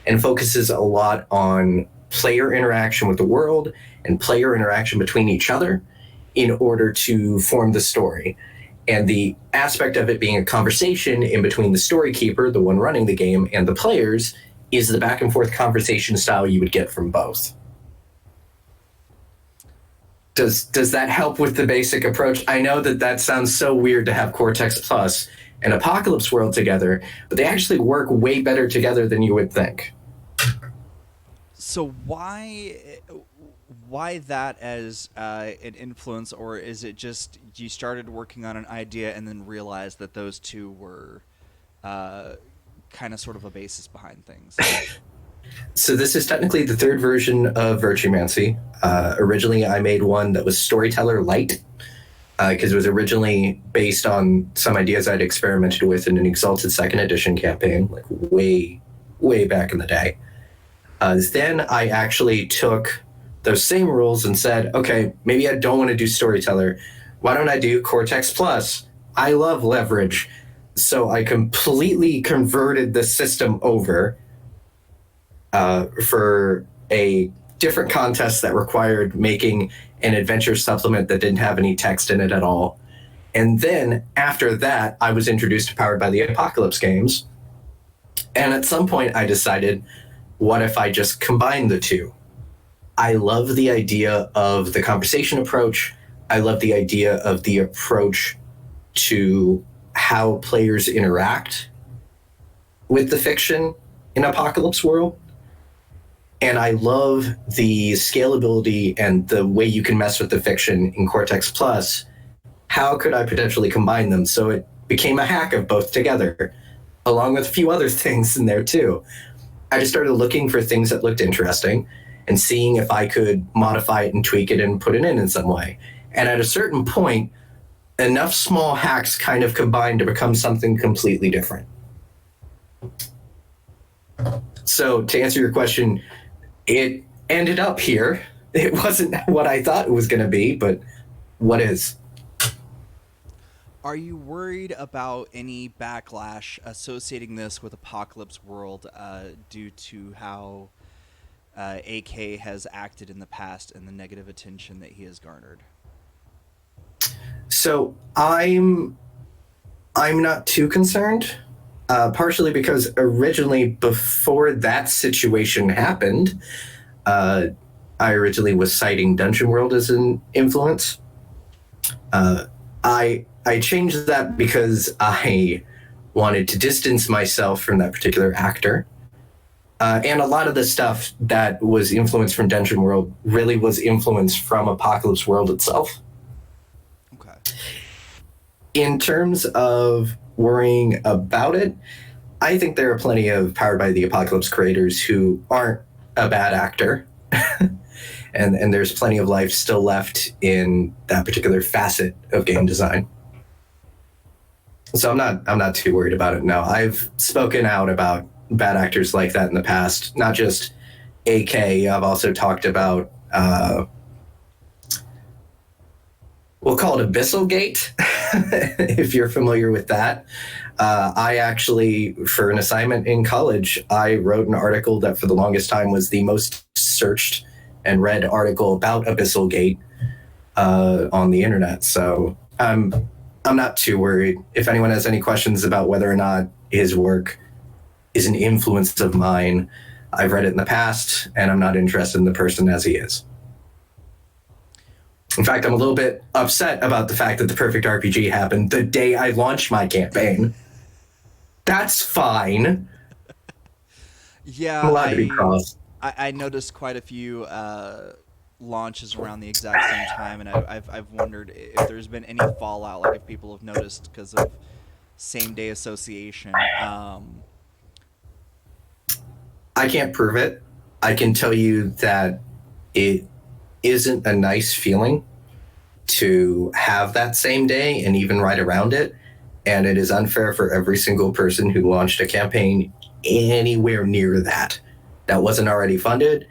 and focuses a lot on player interaction with the world and player interaction between each other in order to form the story. And the aspect of it being a conversation in between the story keeper, the one running the game, and the players is the back and forth conversation style you would get from both. Does that help with the basic approach? I know that sounds so weird to have Cortex Plus and Apocalypse World together, but they actually work way better together than you would think. So why that as an influence, or is it just you started working on an idea and then realized that those two were kind of sort of a basis behind things? So this is technically the third version of Virtuemancy. Originally, I made one that was Storyteller Light, because it was originally based on some ideas I'd experimented with in an Exalted Second Edition campaign, like way, way back in the day. Then I actually took those same rules and said, okay, maybe I don't want to do Storyteller. Why don't I do Cortex Plus? I love leverage. So I completely converted the system over for a different contest that required making an adventure supplement that didn't have any text in it at all. And then after that, I was introduced to Powered by the Apocalypse games. And at some point I decided, what if I just combine the two? I love the idea of the conversation approach. I love the idea of the approach to how players interact with the fiction in Apocalypse World. And I love the scalability and the way you can mess with the fiction in Cortex Plus. How could I potentially combine them? So it became a hack of both together, along with a few other things in there too. I just started looking for things that looked interesting and seeing if I could modify it and tweak it and put it in some way. And at a certain point, enough small hacks kind of combined to become something completely different. So to answer your question, it ended up here. It wasn't what I thought it was going to be, but what is. Are you worried about any backlash associating this with Apocalypse World due to how AK has acted in the past and the negative attention that he has garnered? So I'm not too concerned, partially because originally before that situation happened, I originally was citing Dungeon World as an influence. I changed that because I wanted to distance myself from that particular actor. And a lot of the stuff that was influenced from Dungeon World really was influenced from Apocalypse World itself. Okay. In terms of worrying about it, I think there are plenty of Powered by the Apocalypse creators who aren't a bad actor. and there's plenty of life still left in that particular facet of game design. So I'm not too worried about it now. I've spoken out about bad actors like that in the past, not just AK. I've also talked about we'll call it Abyssal Gate, if you're familiar with that. I actually, for an assignment in college, I wrote an article that for the longest time was the most searched and read article about Abyssal Gate on the internet. So I'm not too worried. If anyone has any questions about whether or not his work is an influence of mine, I've read it in the past, and I'm not interested in the person as he is. In fact, I'm a little bit upset about the fact that the Perfect RPG happened the day I launched my campaign. That's fine. Yeah, I'm allowed to be cross. I noticed quite a few launches around the exact same time, and I've wondered if there's been any fallout, like if people have noticed because of same day association. I can't prove it. I can tell you that it isn't a nice feeling to have that same day and even right around it. And it is unfair for every single person who launched a campaign anywhere near that wasn't already funded.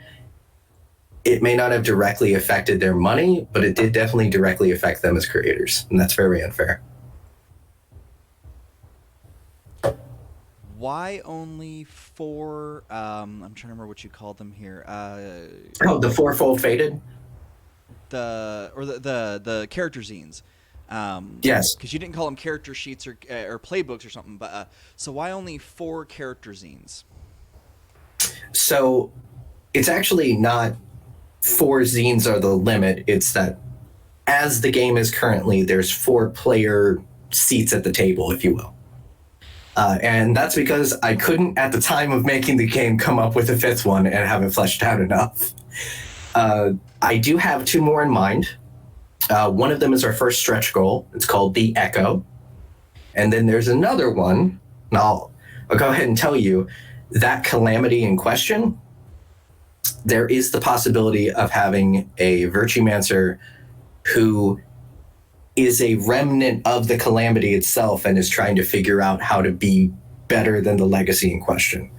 It may not have directly affected their money, but it did definitely directly affect them as creators. And that's very unfair. why only four? I'm trying to remember what you called them here. Oh, the fourfold fated. The character zines. Yes. Because you didn't call them character sheets or playbooks or something. But so why only four character zines? So it's actually not four zines are the limit. It's that as the game is currently, there's 4 player seats at the table, if you will. And that's because I couldn't, at the time of making the game, come up with a 5th one and have it fleshed out enough. I do have 2 more in mind. One of them is our first stretch goal. It's called The Echo. And then there's another one, and I'll go ahead and tell you, that calamity in question, there is the possibility of having a Virtuemancer who is a remnant of the calamity itself and is trying to figure out how to be better than the legacy in question.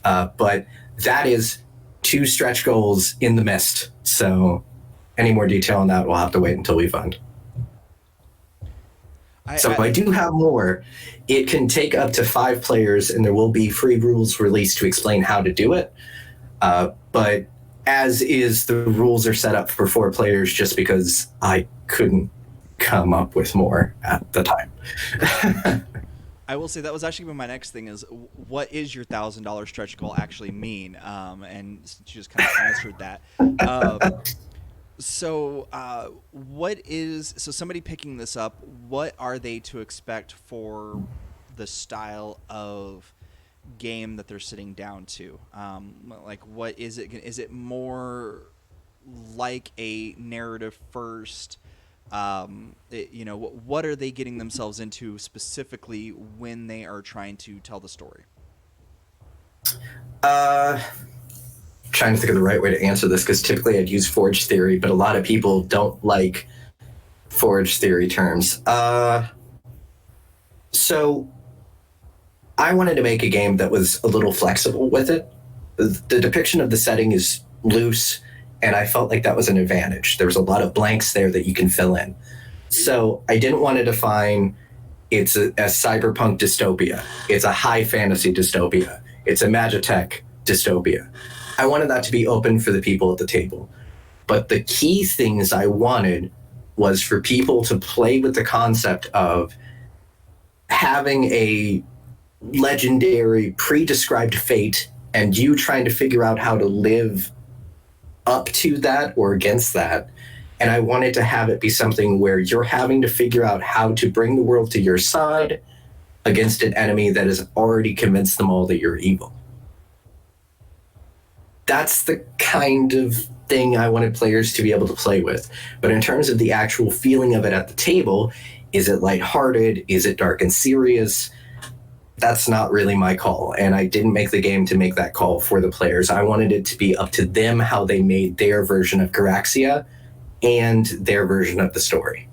But that is 2 stretch goals in the mist. So any more detail on that, we'll have to wait until we fund. I do have more. It can take up to 5 players, and there will be free rules released to explain how to do it. But as is, the rules are set up for 4 players just because I couldn't come up with more at the time. I will say that was actually my next thing is what is your $1,000 stretch goal actually mean? And you just kind of answered that. So somebody picking this up, what are they to expect for the style of game that they're sitting down to? Like, what is it? Is it more like a narrative first? What are they getting themselves into specifically when they are trying to tell the story? Trying to think of the right way to answer this, because typically I'd use forge theory, but a lot of people don't like forge theory terms. So I wanted to make a game that was a little flexible with it. The depiction of the setting is loose, and I felt like that was an advantage. There was a lot of blanks there that you can fill in. So I didn't want to define it's a cyberpunk dystopia. It's a high fantasy dystopia. It's a Magitech dystopia. I wanted that to be open for the people at the table. But the key things I wanted was for people to play with the concept of having a legendary pre-described fate and you trying to figure out how to live up to that or against that. And I wanted to have it be something where you're having to figure out how to bring the world to your side against an enemy that has already convinced them all that you're evil. That's the kind of thing I wanted players to be able to play with. But in terms of the actual feeling of it at the table, is it lighthearted? Is it dark and serious? That's not really my call. And I didn't make the game to make that call for the players. I wanted it to be up to them how they made their version of Garaxia and their version of the story.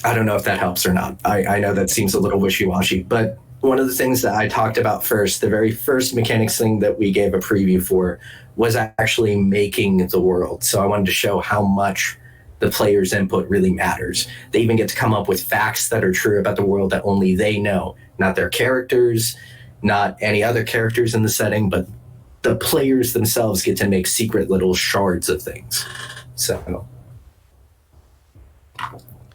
I don't know if that helps or not. I know that seems a little wishy-washy, but one of the things that I talked about first, the very first mechanics thing that we gave a preview for, was actually making the world. So I wanted to show how much the player's input really matters. They even get to come up with facts that are true about the world that only they know, not their characters, not any other characters in the setting, but the players themselves get to make secret little shards of things. So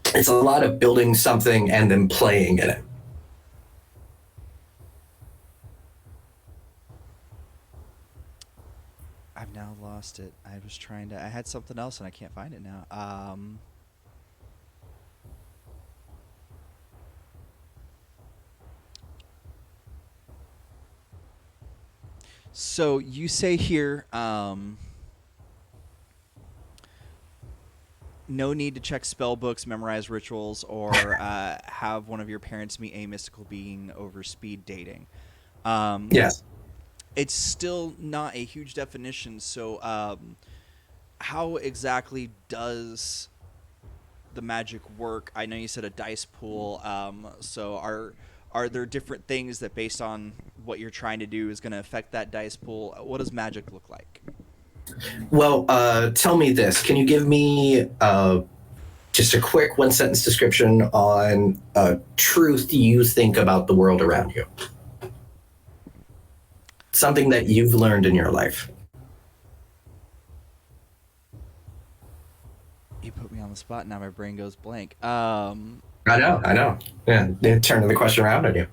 it's a lot of building something and then playing in it. I've now lost it. I had something else and I can't find it now. So you say here, no need to check spell books, memorize rituals, or have one of your parents meet a mystical being over speed dating. Yes. It's still not a huge definition. So how exactly does the magic work? I know you said a dice pool. So are there different things that, based on what you're trying to do, is going to affect that dice pool? What does magic look like? Well, tell me this. Can you give me just a quick one sentence description on a truth you think about the world around you. Something that you've learned in your life. You put me on the spot. Now my brain goes blank. I know. Yeah, they're turning the question around on you.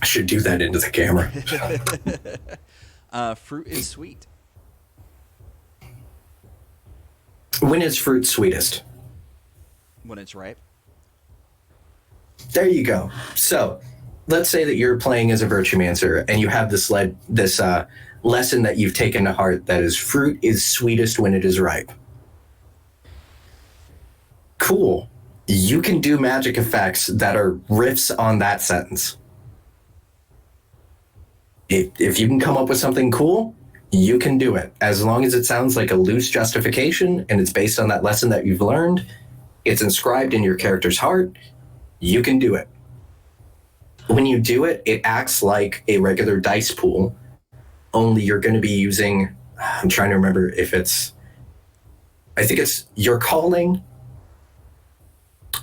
I should do that into the camera. Fruit is sweet. When is fruit sweetest? When it's ripe. There you go. So, let's say that you're playing as a Virtuemancer and you have this lesson that you've taken to heart that is fruit is sweetest when it is ripe. Cool. You can do magic effects that are riffs on that sentence. If you can come up with something cool, you can do it. As long as it sounds like a loose justification and it's based on that lesson that you've learned, it's inscribed in your character's heart, you can do it. When you do it, it acts like a regular dice pool, only you're going to be using, I'm trying to remember if it's, I think it's your calling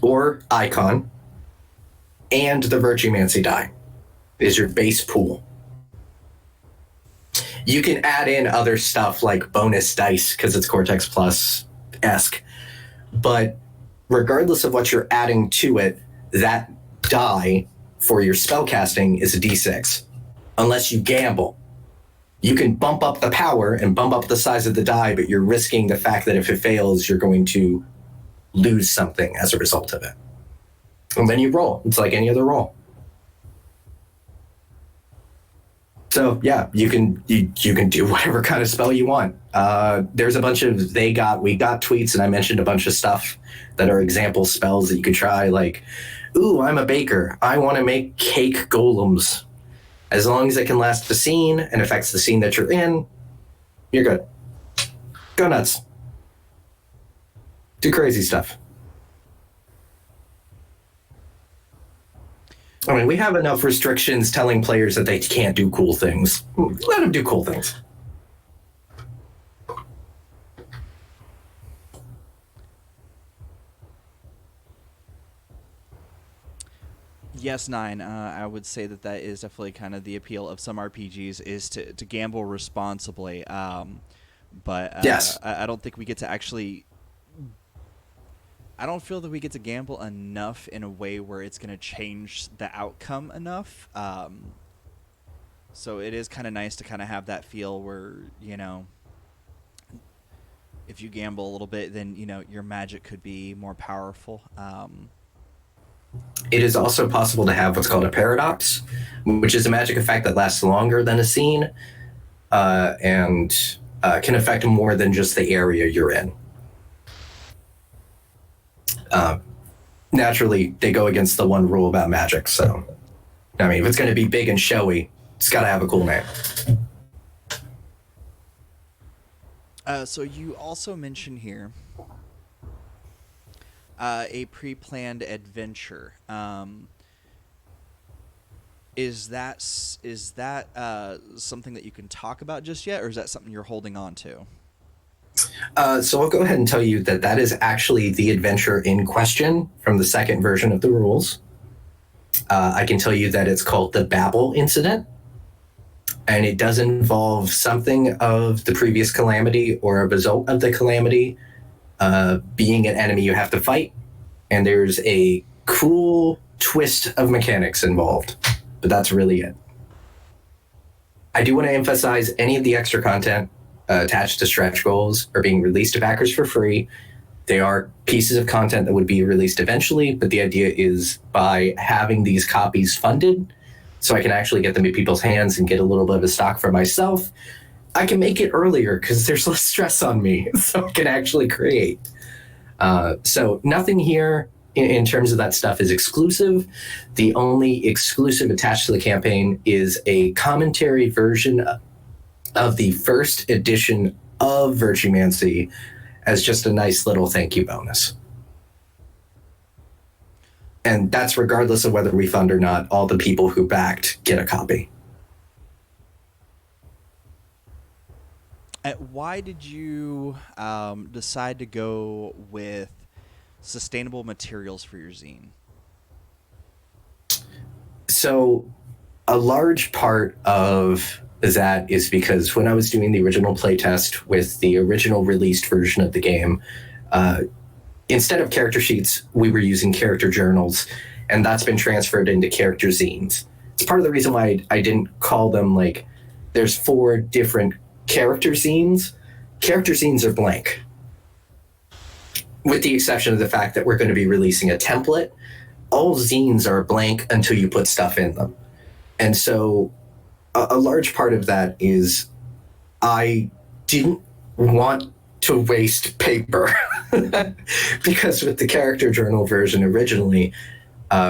or icon and the Virtuemancy die is your base pool. You can add in other stuff like bonus dice because it's Cortex Plus-esque. But regardless of what you're adding to it, that die for your spellcasting is a d6. Unless you gamble. You can bump up the power and bump up the size of the die, but you're risking the fact that if it fails, you're going to lose something as a result of it. And then you roll. It's like any other roll. So yeah, you can do whatever kind of spell you want. There's a bunch of we got tweets, and I mentioned a bunch of stuff that are example spells that you could try. Like, ooh, I'm a baker. I want to make cake golems. As long as it can last the scene and affects the scene that you're in, you're good. Go nuts. Do crazy stuff. I mean, we have enough restrictions telling players that they can't do cool things. Let them do cool things. Yes, Nine. I would say that is definitely kind of the appeal of some RPGs is to gamble responsibly. But yes. I don't think we get to actually... I don't feel that we get to gamble enough in a way where it's going to change the outcome enough. So it is kind of nice to kind of have that feel where, you know, if you gamble a little bit, then, you know, your magic could be more powerful. It is also possible to have what's called a paradox, which is a magic effect that lasts longer than a scene and can affect more than just the area you're in. Naturally, they go against the one rule about magic. So, I mean, if it's going to be big and showy, it's got to have a cool name. So you also mentioned here a pre-planned adventure. Is that something that you can talk about just yet, or is that something you're holding on to? So I'll go ahead and tell you that is actually the adventure in question from the second version of the rules. I can tell you that it's called the Babel Incident, and it does involve something of the previous calamity or a result of the calamity being an enemy you have to fight, and there's a cool twist of mechanics involved, but that's really it. I do want to emphasize any of the extra content attached to stretch goals are being released to backers for free. They are pieces of content that would be released eventually, but the idea is by having these copies funded, so I can actually get them in people's hands and get a little bit of a stock for myself, I can make it earlier because there's less stress on me, so I can actually create. So nothing here in terms of that stuff is exclusive. The only exclusive attached to the campaign is a commentary version of the first edition of Virtuemancy as just a nice little thank you bonus. And that's regardless of whether we fund or not, all the people who backed get a copy. Why did you decide to go with sustainable materials for your zine? So a large part of that is because when I was doing the original playtest with the original released version of the game, instead of character sheets, we were using character journals, and that's been transferred into character zines. It's part of the reason why I didn't call them like, there's 4 different character zines. Character zines are blank, with the exception of the fact that we're going to be releasing a template. All zines are blank until you put stuff in them. And so a large part of that is I didn't want to waste paper because with the character journal version originally,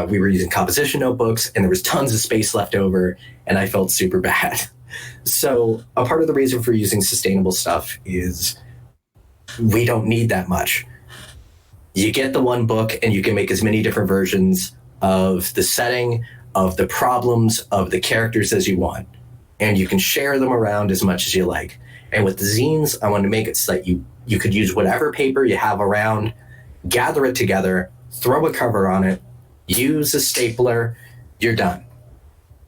we were using composition notebooks and there was tons of space left over and I felt super bad. So a part of the reason for using sustainable stuff is we don't need that much. You get the one book and you can make as many different versions of the setting, of the problems, of the characters as you want. And you can share them around as much as you like. And with the zines, I wanted to make it so that you could use whatever paper you have around, gather it together, throw a cover on it, use a stapler, you're done.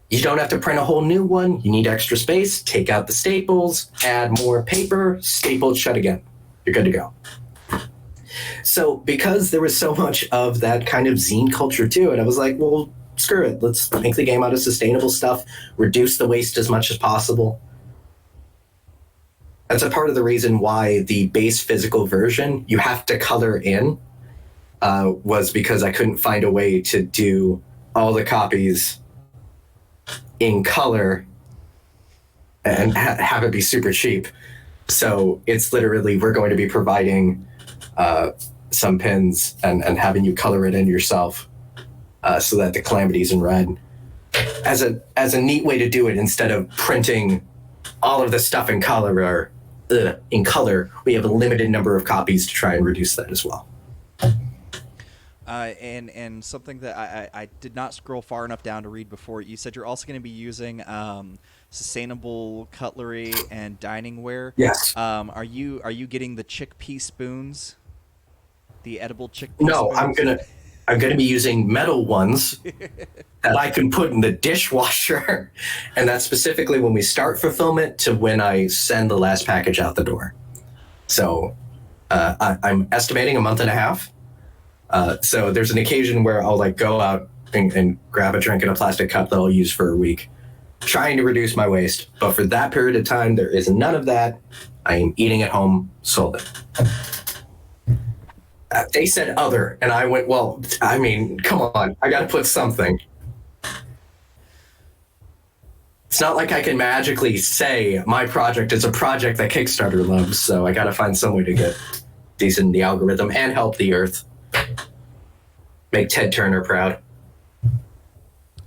You don't have to print a whole new one. You need extra space, take out the staples, add more paper, staple it shut again. You're good to go. So because there was so much of that kind of zine culture to it, I was like, well, screw it. Let's make the game out of sustainable stuff, reduce the waste as much as possible. That's a part of the reason why the base physical version you have to color in was because I couldn't find a way to do all the copies in color and have it be super cheap. So it's literally, we're going to be providing some pins and having you color it in yourself so that the calamity's in red as a neat way to do it instead of printing all of the stuff in color. Or in color, we have a limited number of copies to try and reduce that as well. And something that I did not scroll far enough down to read before, you said you're also going to be using sustainable cutlery and dining ware. Yes. Are you getting the chickpea spoons? The edible chickpea No, spoons? I'm gonna be using metal ones that I can put in the dishwasher, and that's specifically when we start fulfillment to when I send the last package out the door. So I'm estimating a month and a half. So there's an occasion where I'll like go out and grab a drink in a plastic cup that I'll use for a week, trying to reduce my waste. But for that period of time, there is none of that. I am eating at home, sold it. They said other, and I went, well, I mean, come on, I got to put something. It's not like I can magically say my project is a project that Kickstarter loves, so I got to find some way to get decent in the algorithm and help the earth. Make Ted Turner proud.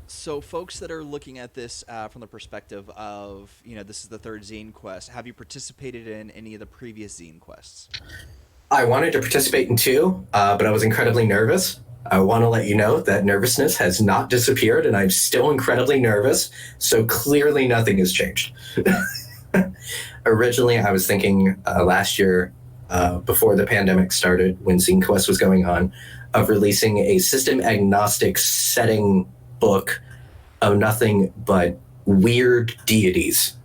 So folks that are looking at this from the perspective of, this is the 3rd zine quest, have you participated in any of the previous zine quests? I wanted to participate in 2, but I was incredibly nervous. I want to let you know that nervousness has not disappeared, and I'm still incredibly nervous, so clearly nothing has changed. Originally, I was thinking last year, before the pandemic started, when Zine Quest was going on, of releasing a system-agnostic setting book of nothing but weird deities.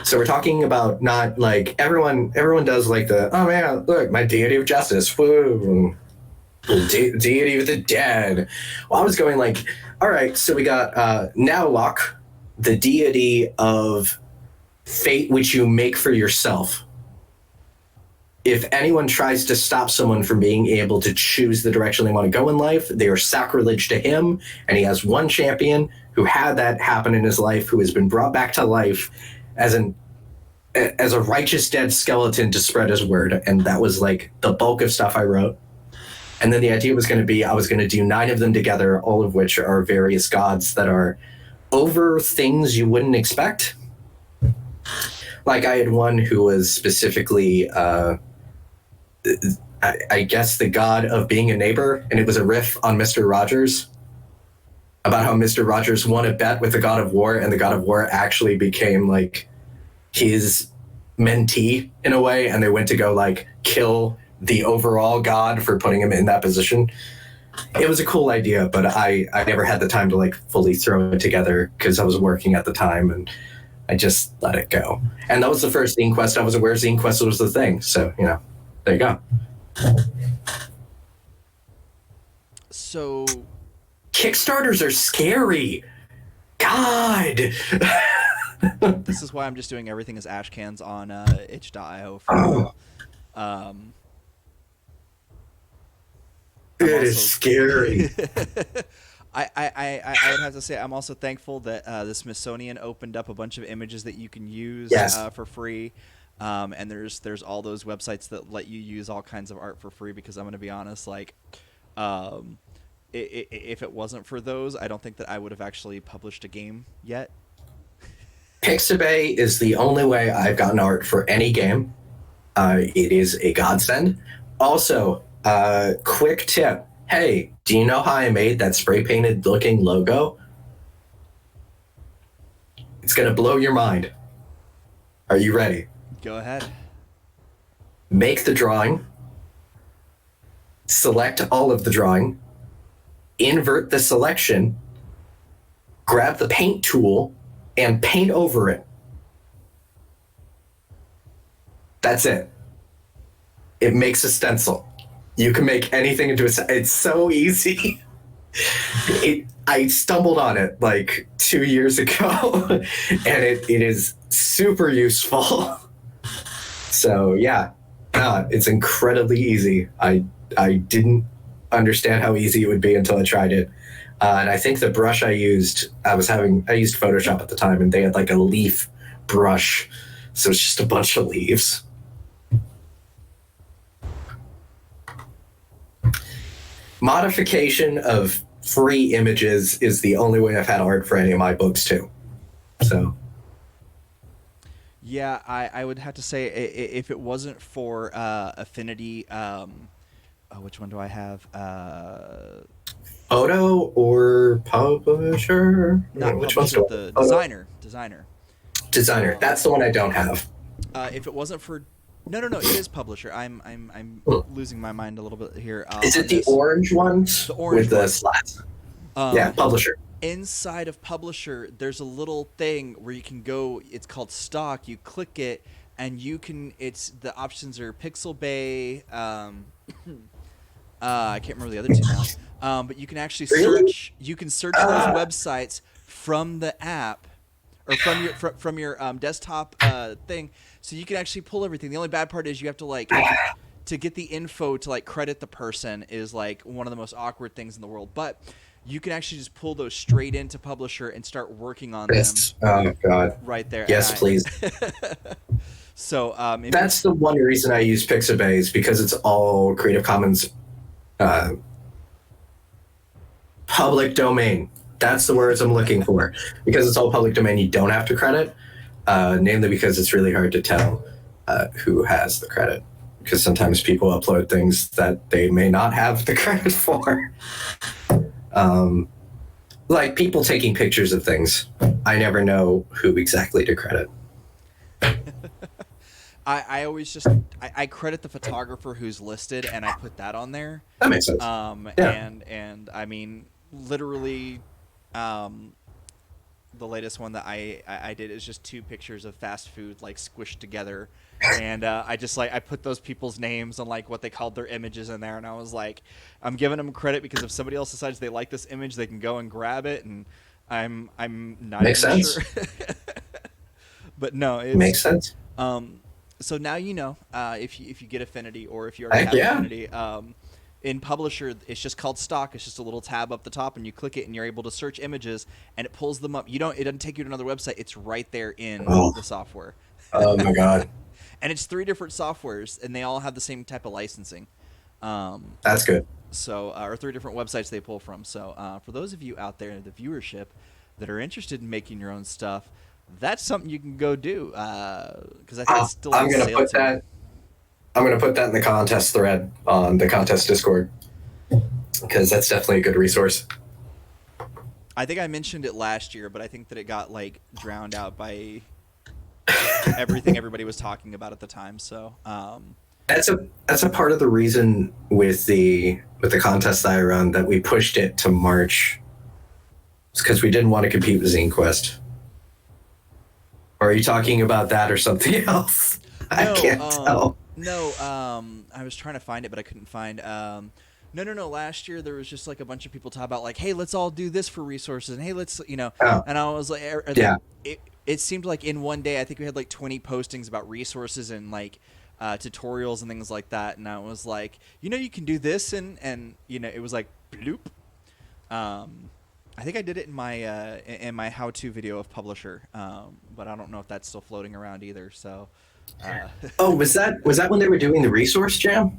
So we're talking about not like everyone does like the, oh man, look, my deity of justice, woo, deity of the dead. Well, I was going like, all right, so we got Nowlock, the deity of fate which you make for yourself. If anyone tries to stop someone from being able to choose the direction they want to go in life, they are sacrilege to him, and he has one champion who had that happen in his life, who has been brought back to life as a righteous dead skeleton to spread his word. And that was like the bulk of stuff I wrote. And then the idea was going to be I was going to do 9 of them together, all of which are various gods that are over things you wouldn't expect. Like I had one who was specifically, I guess, the god of being a neighbor, and it was a riff on Mr. Rogers, about how Mr. Rogers won a bet with the God of War, and the God of War actually became like his mentee in a way, and they went to go like kill the overall god for putting him in that position. It was a cool idea, but I never had the time to like fully throw it together because I was working at the time, and I just let it go. And that was the first Zine Quest. I was aware Zine Quest was the thing. So, you know, there you go. So Kickstarters are scary. God. This is why I'm just doing everything as ash cans on itch.io for now. It is scary. I would have to say I'm also thankful that the Smithsonian opened up a bunch of images that you can use for free. And there's all those websites that let you use all kinds of art for free, because I'm going to be honest, like, if it wasn't for those, I don't think that I would have actually published a game yet. Pixabay is the only way I've gotten art for any game. It is a godsend. Also, quick tip. Hey, do you know how I made that spray painted looking logo? It's going to blow your mind. Are you ready? Go ahead. Make the drawing. Select all of the drawing. Invert the selection. Grab the paint tool and paint over it. That's it. It makes a stencil. You can make anything into a stencil. It's so easy. I stumbled on it like 2 years ago, and it is super useful. So yeah, it's incredibly easy. I didn't understand how easy it would be until I tried it. And I think the brush I used Photoshop at the time, and they had like a leaf brush. So it's just a bunch of leaves. Modification of free images is the only way I've had art for any of my books too. So. Yeah, I would have to say, if it wasn't for Affinity, which one do I have? Photo or publisher? Not which publisher, one's the designer. Designer. That's the one I don't have. If it wasn't for no, it is publisher. I'm losing my mind a little bit here. Is it the orange ones? The orange with the ones. slats? Yeah, publisher. Inside of publisher, there's a little thing where you can go. It's called stock. You click it, and you can. The options are Pixel Bay. I can't remember the other two now. But you can actually search. You can search those websites from the app, or from your desktop thing. So you can actually pull everything. The only bad part is you have to like to get the info to like credit the person is like one of the most awkward things in the world. But you can actually just pull those straight into publisher and start working on them. Oh God! Right there. Yes, please. So that's the one reason I use Pixabay, is because it's all Creative Commons public domain. That's the words I'm looking for. Because it's all public domain, you don't have to credit. Namely because it's really hard to tell who has the credit. Because sometimes people upload things that they may not have the credit for. Like people taking pictures of things. I never know who exactly to credit. I always just I credit the photographer who's listed, and I put that on there. That makes sense. And I mean, literally, the latest one that I did is just 2 pictures of fast food like squished together, and I just like I put those people's names and like what they called their images in there, and I was like, I'm giving them credit because if somebody else decides they like this image, they can go and grab it, and I'm not makes even sense. sure. But no, it makes sense. So now you know if you get Affinity, or if you already have Affinity. In Publisher, it's just called Stock. It's just a little tab up the top, and you click it, and you're able to search images, and it pulls them up. It doesn't take you to another website. It's right there in the software. Oh my God! And it's 3 different softwares, and they all have the same type of licensing. That's good. So, or 3 different websites they pull from. So, for those of you out there in the viewership that are interested in making your own stuff, that's something you can go do. Because I think it's still on sale too. I'm going to put that in the contest thread on the contest Discord, because that's definitely a good resource. I think I mentioned it last year, but I think that it got like drowned out by everything everybody was talking about at the time. So That's a part of the reason with the contest that I run that we pushed it to March. It's because we didn't want to compete with Zine Quest. Or are you talking about that or something else? I can't tell. No, I was trying to find it, but I couldn't find. No. Last year there was just like a bunch of people talking about like, hey, let's all do this for resources, and hey, let's Oh, And I was like, yeah. it seemed like in one day I think we had like 20 postings about resources and like tutorials and things like that, and I was like, you can do this, and it was like bloop. I think I did it in my how-to video of Publisher, but I don't know if that's still floating around either. So, Oh, was that when they were doing the resource jam?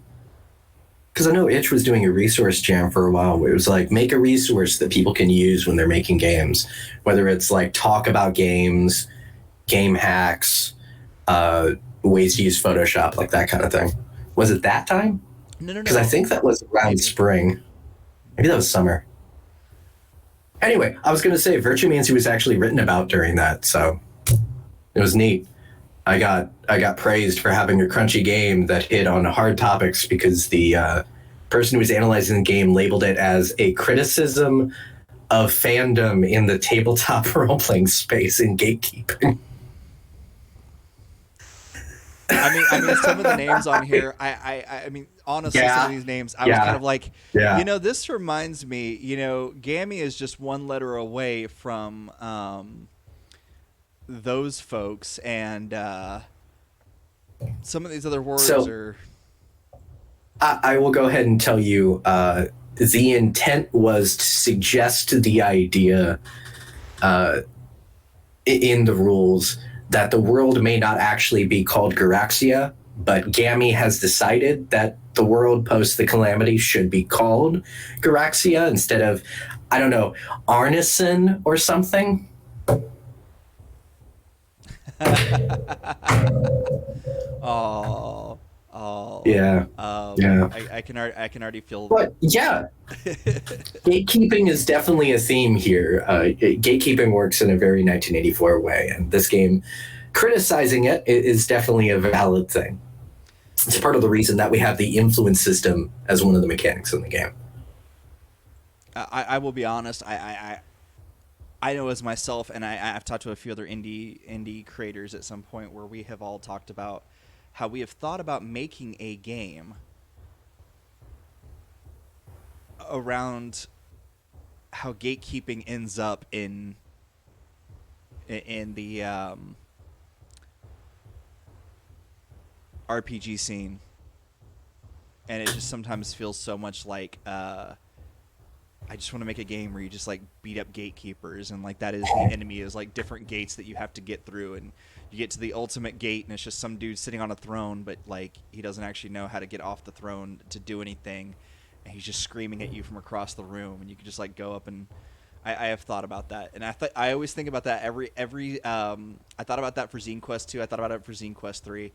Because I know Itch was doing a resource jam for a while where it was like make a resource that people can use when they're making games, whether it's like talk about games, game hacks, ways to use Photoshop, like that kind of thing. Was it that time? no, Because I think that was around maybe. spring. Maybe that was summer. Anyway, I was going to say Virtuemancy was actually written about during that, so it was neat. I got praised for having a crunchy game that hit on hard topics because the person who was analyzing the game labeled it as a criticism of fandom in the tabletop role-playing space in gatekeeping. I mean, some of the names on here. I mean, honestly, some of these names, I was kind of like, this reminds me. Gammy is just one letter away from those folks, and some of these other words are. I will go ahead and tell you. The intent was to suggest the idea in the rules that the world may not actually be called Garaxia, but Gammy has decided that the world post the calamity should be called Garaxia instead of, I don't know, Arneson or something. Oh. Yeah. Yeah. I can already feel. But yeah, gatekeeping is definitely a theme here. Gatekeeping works in a very 1984 way, and this game, criticizing it is definitely a valid thing. It's part of the reason that we have the influence system as one of the mechanics in the game. I will be honest. I know as myself, and I've talked to a few other indie creators at some point where we have all talked about how we have thought about making a game around how gatekeeping ends up in the RPG scene, and it just sometimes feels so much like I just want to make a game where you just like beat up gatekeepers, and like that is the enemy, is like different gates that you have to get through, and you get to the ultimate gate and it's just some dude sitting on a throne, but like he doesn't actually know how to get off the throne to do anything, and he's just screaming at you from across the room, and you can just like go up and I have thought about that, and I always think about that every I thought about that for Zine Quest 2, I thought about it for Zine Quest 3,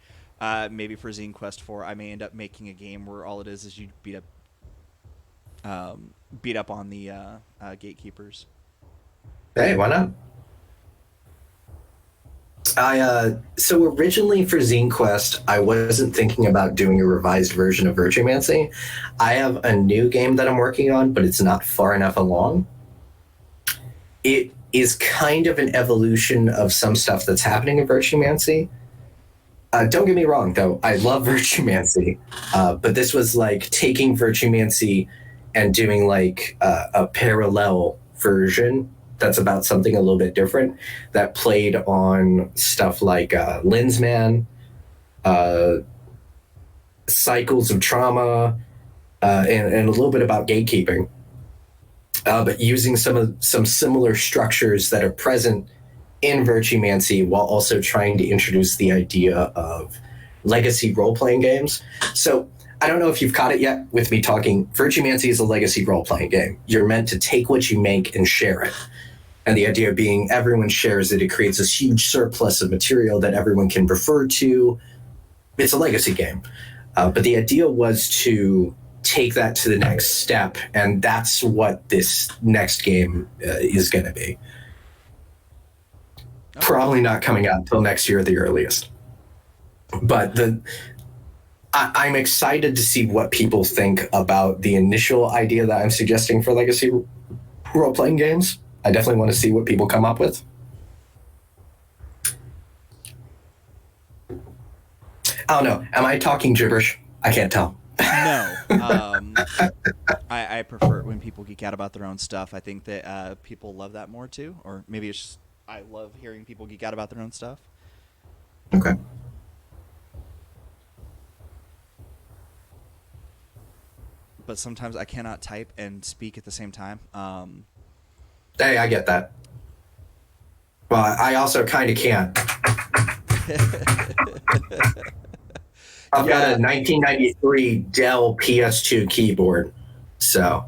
maybe for Zine Quest 4 I may end up making a game where all it is you beat up on the gatekeepers. Hey, why not? So originally for Zine Quest, I wasn't thinking about doing a revised version of Virtuemancy. I have a new game that I'm working on, but it's not far enough along. It is kind of an evolution of some stuff that's happening in Virtuemancy. Don't get me wrong, though. I love Virtuemancy, but this was like taking Virtuemancy and doing like a parallel version that's about something a little bit different that played on stuff like Linsman, cycles of trauma, and a little bit about gatekeeping, but using some similar structures that are present in Virtuemancy while also trying to introduce the idea of legacy role-playing games. So I don't know if you've caught it yet with me talking. Virtuemancy is a legacy role-playing game. You're meant to take what you make and share it. And the idea being everyone shares it. It creates this huge surplus of material that everyone can refer to. It's a legacy game. But the idea was to take that to the next step. And that's what this next game is going to be. Okay. Probably not coming out until next year at the earliest. But I'm excited to see what people think about the initial idea that I'm suggesting for legacy role-playing games. I definitely want to see what people come up with. I don't know. Am I talking gibberish? I can't tell. No. I prefer it when people geek out about their own stuff. I think that people love that more too. Or maybe it's just I love hearing people geek out about their own stuff. Okay. But sometimes I cannot type and speak at the same time. Hey, I get that. Well, I also kind of can't. I've got a 1993 Dell PS2 keyboard, so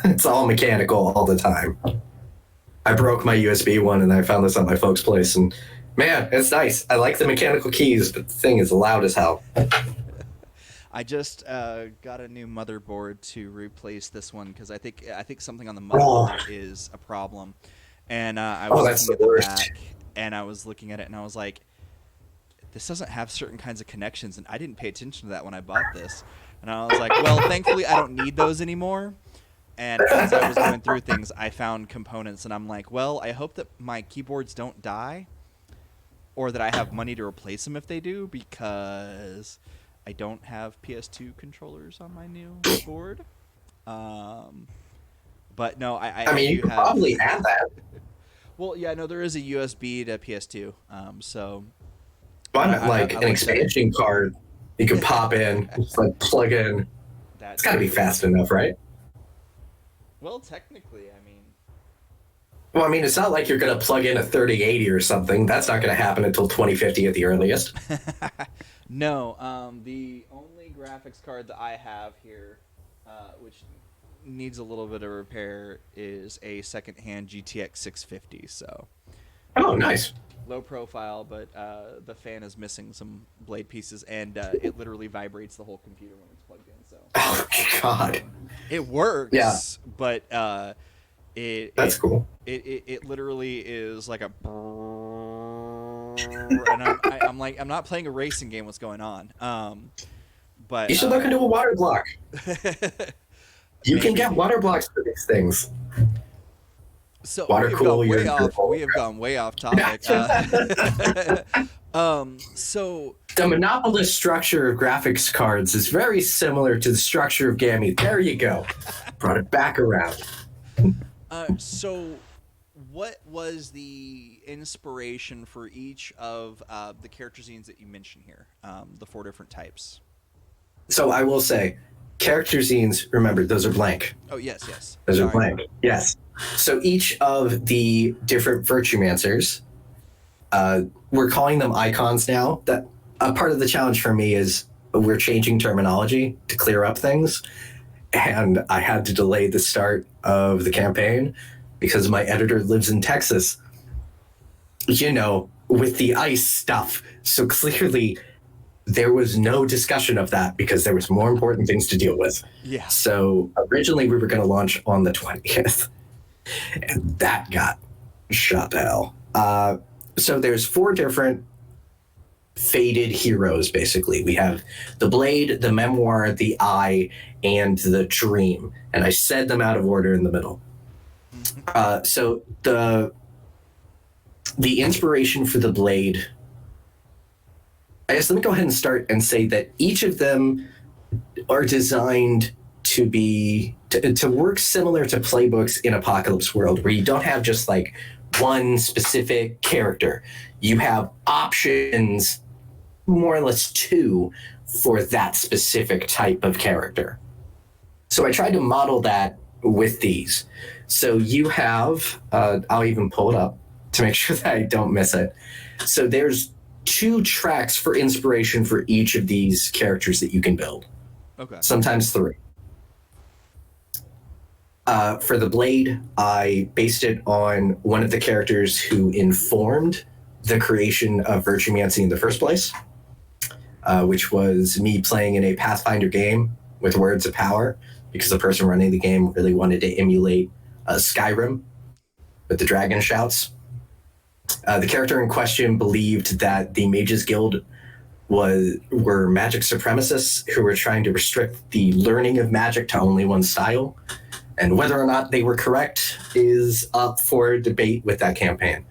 it's all mechanical all the time. I broke my USB one, and I found this at my folks' place, and man, it's nice. I like the mechanical keys, but the thing is loud as hell. I just got a new motherboard to replace this one because I think something on the motherboard is a problem. And I was looking at the back, and I was looking at it, and I was like, this doesn't have certain kinds of connections, and I didn't pay attention to that when I bought this. And I was like, well, thankfully I don't need those anymore. And as I was going through things, I found components, and I'm like, well, I hope that my keyboards don't die, or that I have money to replace them if they do, because I don't have PS2 controllers on my new board. But no, I mean, you could probably add that. Well, yeah, no, there is a USB to PS2, so... Well, I meant like an expansion card you could pop in, just like plug in. It's got to be fast enough, right? Well, technically, I mean... Well, I mean, it's not like you're going to plug in a 3080 or something. That's not going to happen until 2050 at the earliest. No, the only graphics card that I have here, which needs a little bit of repair, is a secondhand GTX 650, so... Oh, nice. Low profile, but the fan is missing some blade pieces, and it literally vibrates the whole computer when it's plugged in. So. Oh God. It works. Yeah. But that's cool. It literally is like a, and I'm like, I'm not playing a racing game. What's going on? But you should look into a water block. You can get water blocks for these things. So we have gone way off topic. So the monopolist structure of graphics cards is very similar to the structure of Gammy. There you go. Brought it back around. So what was the inspiration for each of the character zines that you mentioned here? The 4 different types. So I will say, character zines, remember, those are blank. Oh, yes. Those are blank. Yes. So each of the different Virtuemancers, we're calling them icons now. That a part of the challenge for me is we're changing terminology to clear up things. And I had to delay the start of the campaign because my editor lives in Texas, you know, with the ice stuff. So clearly there was no discussion of that because there was more important things to deal with. Yeah. So originally we were going to launch on the 20th. And that got shot to hell. So there's 4 different fated heroes, basically. We have the Blade, the Memoir, the Eye, and the Dream. And I said them out of order in the middle. So the inspiration for the Blade... I guess let me go ahead and start and say that each of them are designed to be to work similar to playbooks in Apocalypse World, where you don't have just like one specific character. You have options, more or less 2, for that specific type of character. So I tried to model that with these. So you have, I'll even pull it up to make sure that I don't miss it. So there's 2 tracks for inspiration for each of these characters that you can build. Okay. Sometimes 3. For the Blade, I based it on one of the characters who informed the creation of Virtuemancy in the first place, which was me playing in a Pathfinder game with Words of Power, because the person running the game really wanted to emulate Skyrim with the dragon shouts. The character in question believed that the Mages Guild were magic supremacists who were trying to restrict the learning of magic to only one style. And whether or not they were correct is up for debate with that campaign.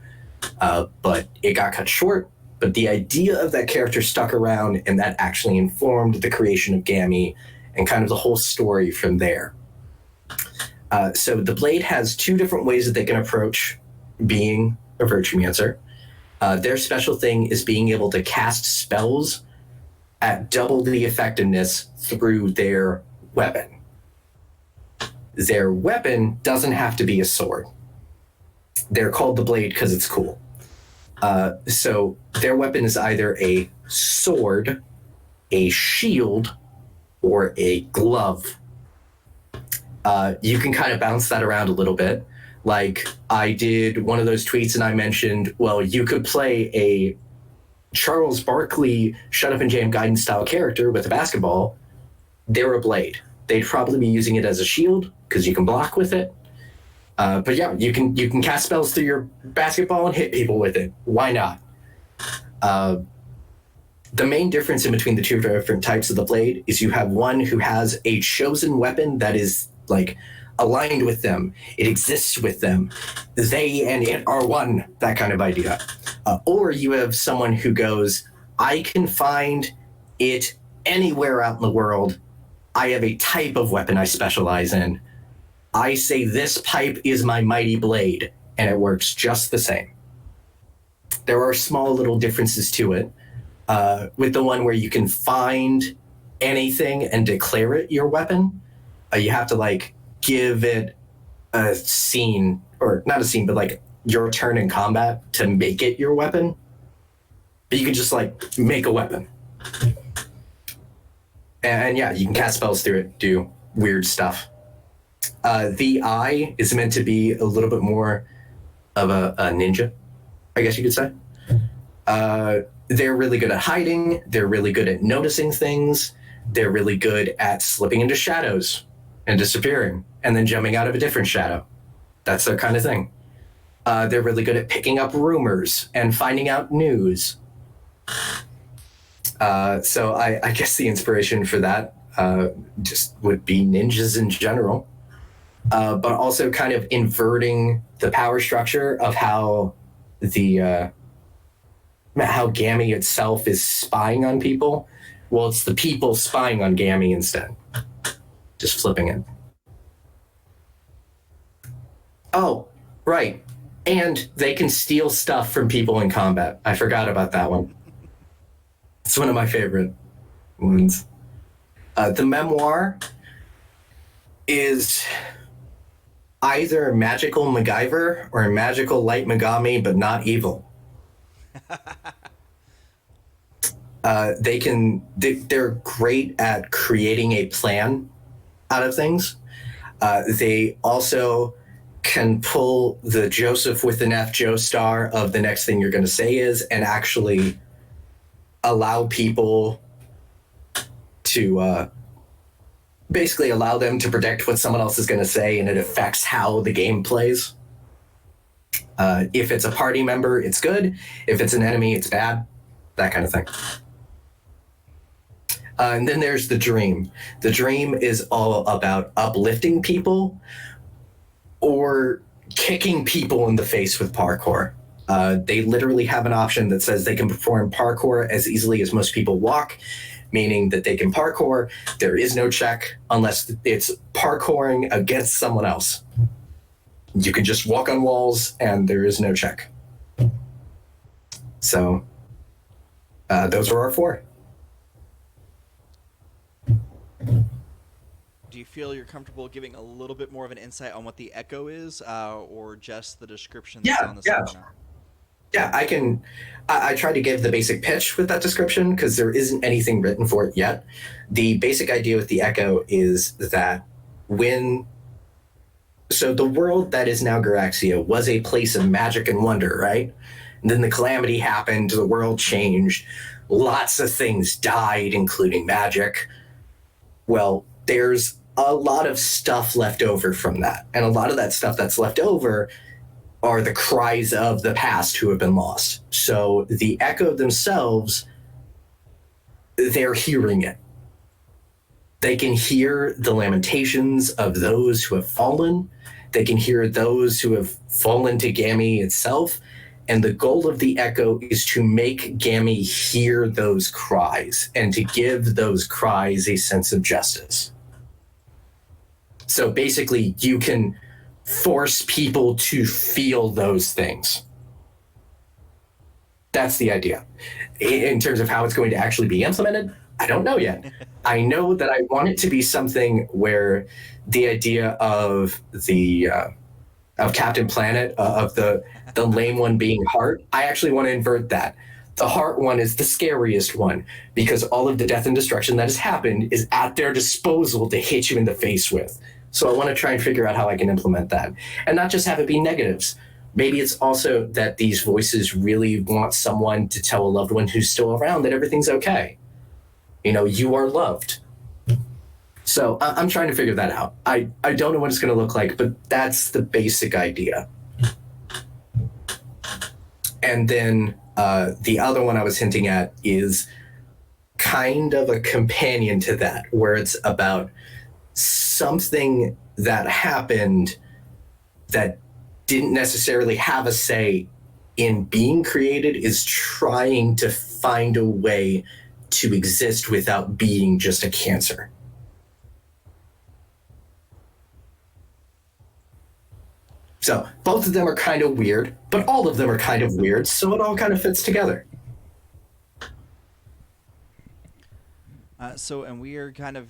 But it got cut short. But the idea of that character stuck around, and that actually informed the creation of Gammy and kind of the whole story from there. So the Blade has two different ways that they can approach being a Virtuemancer. Their special thing is being able to cast spells at double the effectiveness through their weapon. Their weapon doesn't have to be a sword. They're called the Blade because it's cool. So their weapon is either a sword, a shield, or a glove. You can kind of bounce that around a little bit. Like, I did one of those tweets and I mentioned, well, you could play a Charles Barkley Shut Up and Jam guidance style character with a basketball. They're a blade. They'd probably be using it as a shield because you can block with it. But yeah, you can cast spells through your basketball and hit people with it. Why not? The main difference in between the two different types of the blade is you have one who has a chosen weapon that is like aligned with them. It exists with them. They and it are one, that kind of idea. Or you have someone who goes, I can find it anywhere out in the world. I have a type of weapon I specialize in. I say this pipe is my mighty blade, and it works just the same. There are small little differences to it. With the one where you can find anything and declare it your weapon, you have to like give it a scene, or not a scene, but like your turn in combat to make it your weapon. But you can just like make a weapon. And yeah, you can cast spells through it, do weird stuff. The eye is meant to be a little bit more of a ninja, I guess you could say. They're really good at hiding. They're really good at noticing things. They're really good at slipping into shadows and disappearing and then jumping out of a different shadow. That's their kind of thing. They're really good at picking up rumors and finding out news. So I guess the inspiration for that just would be ninjas in general, but also kind of inverting the power structure of how how Gammy itself is spying on people. Well, it's the people spying on Gammy instead. Just flipping it. Oh, right. And they can steal stuff from people in combat. I forgot about that one. It's one of my favorite ones. The memoir is either magical MacGyver or magical light Megami, but not evil. They're great at creating a plan out of things. They also can pull the Joseph with an F Joe star of the next thing you're going to say is, and actually allow people to basically allow them to predict what someone else is going to say, and it affects how the game plays. If it's a party member, it's good. If it's an enemy, it's bad. That kind of thing. And then there's the dream. The dream is all about uplifting people or kicking people in the face with parkour. They literally have an option that says they can perform parkour as easily as most people walk, meaning that they can parkour. There is no check unless it's parkouring against someone else. You can just walk on walls and there is no check. So those are our four. Do you feel you're comfortable giving a little bit more of an insight on what the echo is, or just the description that's on the side now? Yeah, I can. I tried to give the basic pitch with that description because there isn't anything written for it yet. The basic idea with the echo is that so the world that is now Garaxia was a place of magic and wonder, right? And then the calamity happened, the world changed, lots of things died, including magic. Well, there's a lot of stuff left over from that. And a lot of that stuff that's left over are the cries of the past who have been lost. So the echo themselves, they're hearing it. They can hear the lamentations of those who have fallen. They can hear those who have fallen to Gammy itself. And the goal of the echo is to make Gammy hear those cries and to give those cries a sense of justice. So basically, you can force people to feel those things. That's the idea. In terms of how it's going to actually be implemented, I don't know yet. I know that I want it to be something where the idea of of Captain Planet, of the lame one being Heart, I actually want to invert that. The Heart one is the scariest one because all of the death and destruction that has happened is at their disposal to hit you in the face with. So I want to try and figure out how I can implement that and not just have it be negatives. Maybe it's also that these voices really want someone to tell a loved one who's still around that everything's okay. You know, you are loved. So I'm trying to figure that out. I don't know what it's going to look like, but that's the basic idea. And then the other one I was hinting at is kind of a companion to that, where it's about something that happened that didn't necessarily have a say in being created is trying to find a way to exist without being just a cancer. So both of them are kind of weird, but all of them are kind of weird, so it all kind of fits together. And we are kind of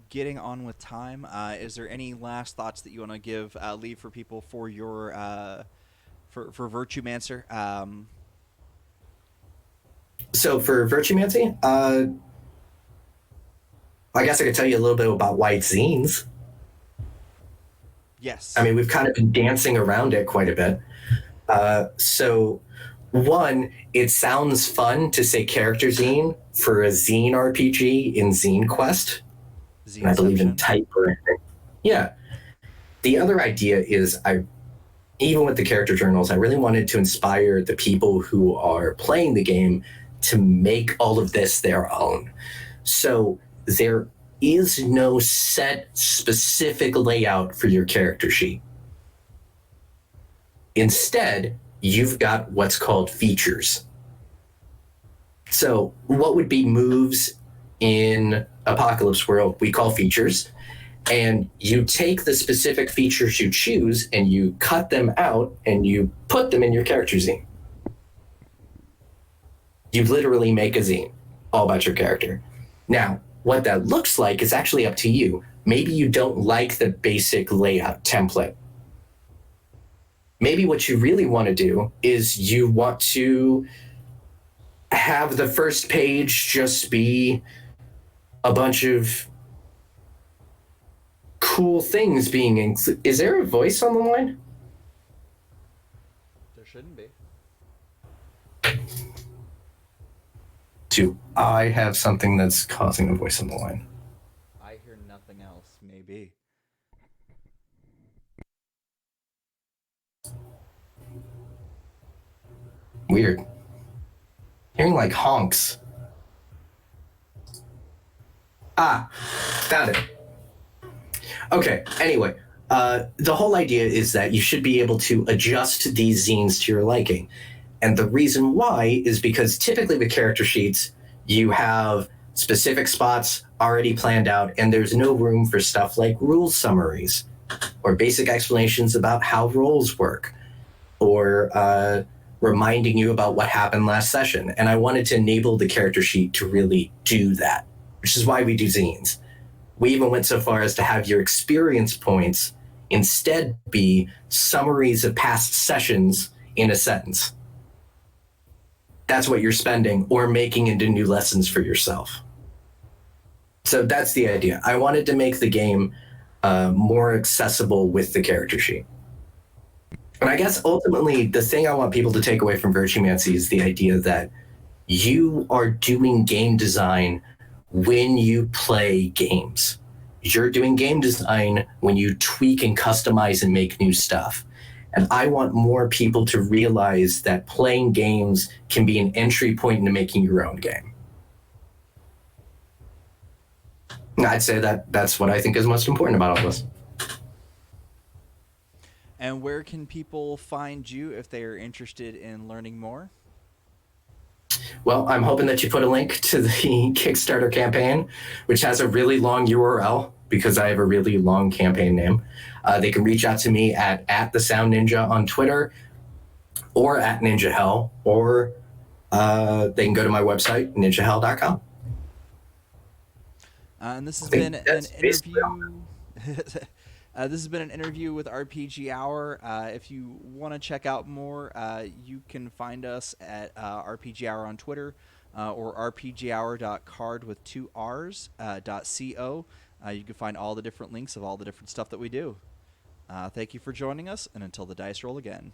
getting on with time. Is there any last thoughts that you want to leave for people for your for Virtuemancer? So for Virtuemancy, I guess I could tell you a little bit about white zines. Yes. I mean, we've kind of been dancing around it quite a bit. So one, it sounds fun to say character zine for a zine RPG in Zine Quest. And I believe in type or anything. Yeah. The other idea is even with the character journals, I really wanted to inspire the people who are playing the game to make all of this their own. So there is no set specific layout for your character sheet. Instead, you've got what's called features. So what would be moves in Apocalypse World, we call features. And you take the specific features you choose and you cut them out and you put them in your character zine. You literally make a zine all about your character. Now, what that looks like is actually up to you. Maybe you don't like the basic layout template. Maybe what you really want to do is you want to have the first page just be a bunch of cool things being included. Is there a voice on the line? There shouldn't be. Do I have something that's causing a voice on the line? I hear nothing else, maybe. Weird. Hearing like honks. Found it. Okay, anyway, the whole idea is that you should be able to adjust these zines to your liking. And the reason why is because typically with character sheets, you have specific spots already planned out, and there's no room for stuff like rule summaries or basic explanations about how roles work or reminding you about what happened last session. And I wanted to enable the character sheet to really do that, which is why we do zines. We even went so far as to have your experience points instead be summaries of past sessions in a sentence. That's what you're spending or making into new lessons for yourself. So that's the idea. I wanted to make the game more accessible with the character sheet. And I guess ultimately the thing I want people to take away from Virtuemancy is the idea that you are doing game design when you play games. You're doing game design when you tweak and customize and make new stuff. And I want more people to realize that playing games can be an entry point into making your own game. And I'd say that that's what I think is most important about all this. And where can people find you if they are interested in learning more? Well, I'm hoping that you put a link to the Kickstarter campaign, which has a really long URL because I have a really long campaign name. They can reach out to me at the Sound Ninja on Twitter or at Ninja Hell, or they can go to my website, ninjahell.com. And this has been an Basically interview. This has been an interview with RPG Hour. If you want to check out more, you can find us at RPG Hour on Twitter or rpghour.card with 2 R's .co. You can find all the different links of all the different stuff that we do. Thank you for joining us, and until the dice roll again.